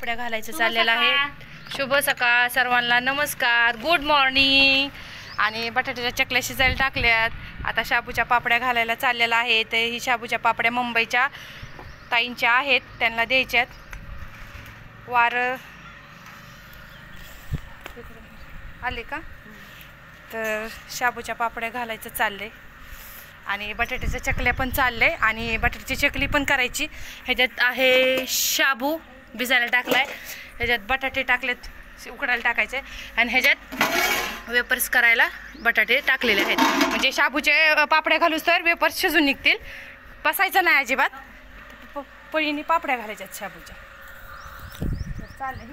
कपड्या घालायचं चाललेलं आहे. शुभ सकाळ सर्वांना, नमस्कार, गुड मॉर्निंग. आणि बटाट्याच्या चकल्या शिजायला टाकल्यात. आता शाबूच्या पापड्या घालायला चाललेला आहे. तर ही शाबूच्या पापड्या मुंबईच्या ताईंच्या आहेत, त्यांना द्यायच्यात. वार आले का? तर शाबूच्या पापड्या घालायचं चाललंय आणि बटाट्याच्या चकल्या पण चालले आणि बटाट्याची चकली पण करायची. ह्याच्यात आहे शाबू भिजायला टाकलाय, ह्याच्यात बटाटे टाकलेत उकडायला टाकायचे आणि ह्याच्यात वेपर्स करायला बटाटे टाकलेले आहेत. म्हणजे शाबूचे पापड्या घालूस तर वेपर्स शिजून निघतील. बसायचं नाही अजिबात. पळीने पापड्या घालायच्यात शाबूच्या. चाललंय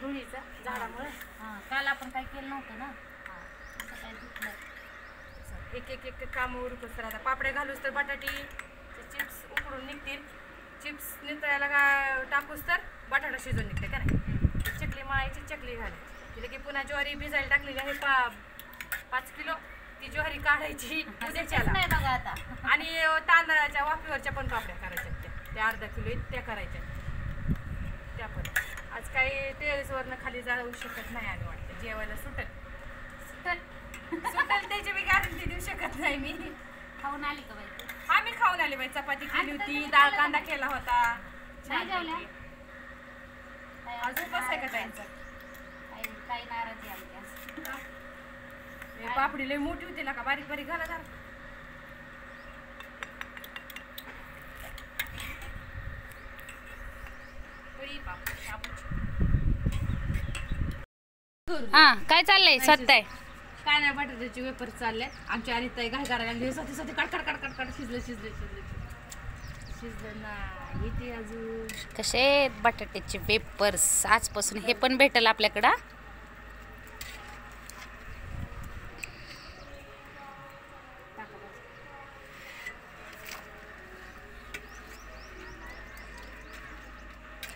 धुळीचा झाडामुळे. काल आपण काय केलं नव्हतं ना, एक एक एक काम उरकूस तर आता पापड्या घालूस तर बटाटी चिप्स उकडून निघतील. चिप्स नितळायला टाकूस तर बटाटा शिजून निघते का नाही. चकली मळायची, चकली घालायची. तिला की पुन्हा ज्वारी भिजायला टाकलेली आहे 5 किलो. ती ज्वारी काढायची उद्याच्याला नाही बघा आता. आणि तांदळाच्या वाफेवरच्या पण पापड्या करायच्या. त्या अर्धा किलो त्या करायच्या. त्या पण आज काही टेरेसवरनं खाली जाऊ शकत नाही आणि वाटतं जेवायला सुटल त्याची मी गॅरंटी देऊ शकत नाही. मी खाऊन आली का बाई? हा, मी खाऊन आले बाई. चपाती केली होती, डाळ कांदा केला होता. नाही जेवल्या? आज उपास आहे का त्यांचा? काही नाराजी आली. पापडी लई मोठी होती ना का, बारीक बारीक घाला जरा. हा, काय चाललंय सत्ताय? काय नाही, बटाट्याचे वेपर चालले आमच्या. आणि ताई घाय करायला साठी कडकड कडकड कड शिजलं ना इथे अजून. कसे बटाट्याचे वेपर्स आजपासून हे पण भेटेल आपल्याकडं.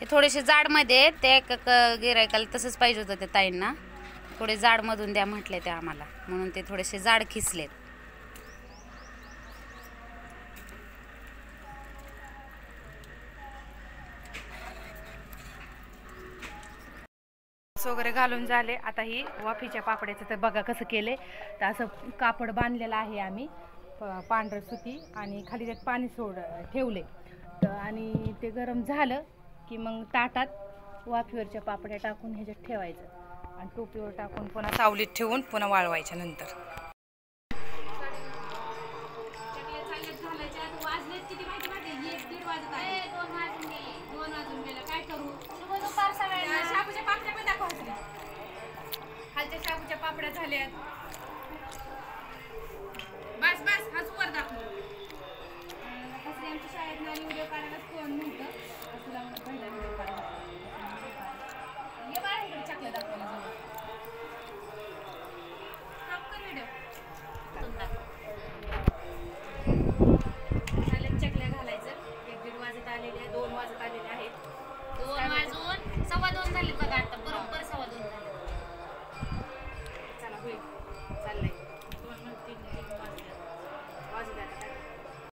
हे थोडेसे जाडमध्ये ते गिरायकाला तसंच पाहिजे होतं त्या ताईंना. थोडे जाडमधून द्या म्हटले ते आम्हाला, म्हणून ते थोडेसे जाड खिसलेत. वगैरे घालून झाले. आता ही वाफीच्या पापड्याचं तर बघा कसं केले. तर असं कापड बांधलेलं आहे आम्ही पांढरं सुती आणि खाली त्यात पाणी ठेवले. तर आणि ते गरम झालं की मग ताटात वाफीवरच्या पापड्या टाकून ह्याच्यात ठेवायचं आणि टोपीवर टाकून पुन्हा सावलीत ठेवून पुन्हा वाळवायच्या. नंतर शाबूच्या पापड्या पण दाखवायचे. खालच्या शाबूच्या पापड्या झाल्यात. बस बस हाच वर दाखव. कसं आमच्या शाळेत नाही व्हिडिओ काढायला कोण नव्हतं. तुला पहिला व्हिडिओ काढायला ये बाळा इकडे चकल्या दाखवायला जाऊ. व्हिडिओ चकल्या घालायचं. 1-1.5 वाजत आलेले, 2 वाजत आलेले आहेत. 2 वाजून 2:15 झाले बघा. आता बरोबर 2:15 झाले. चला होईल.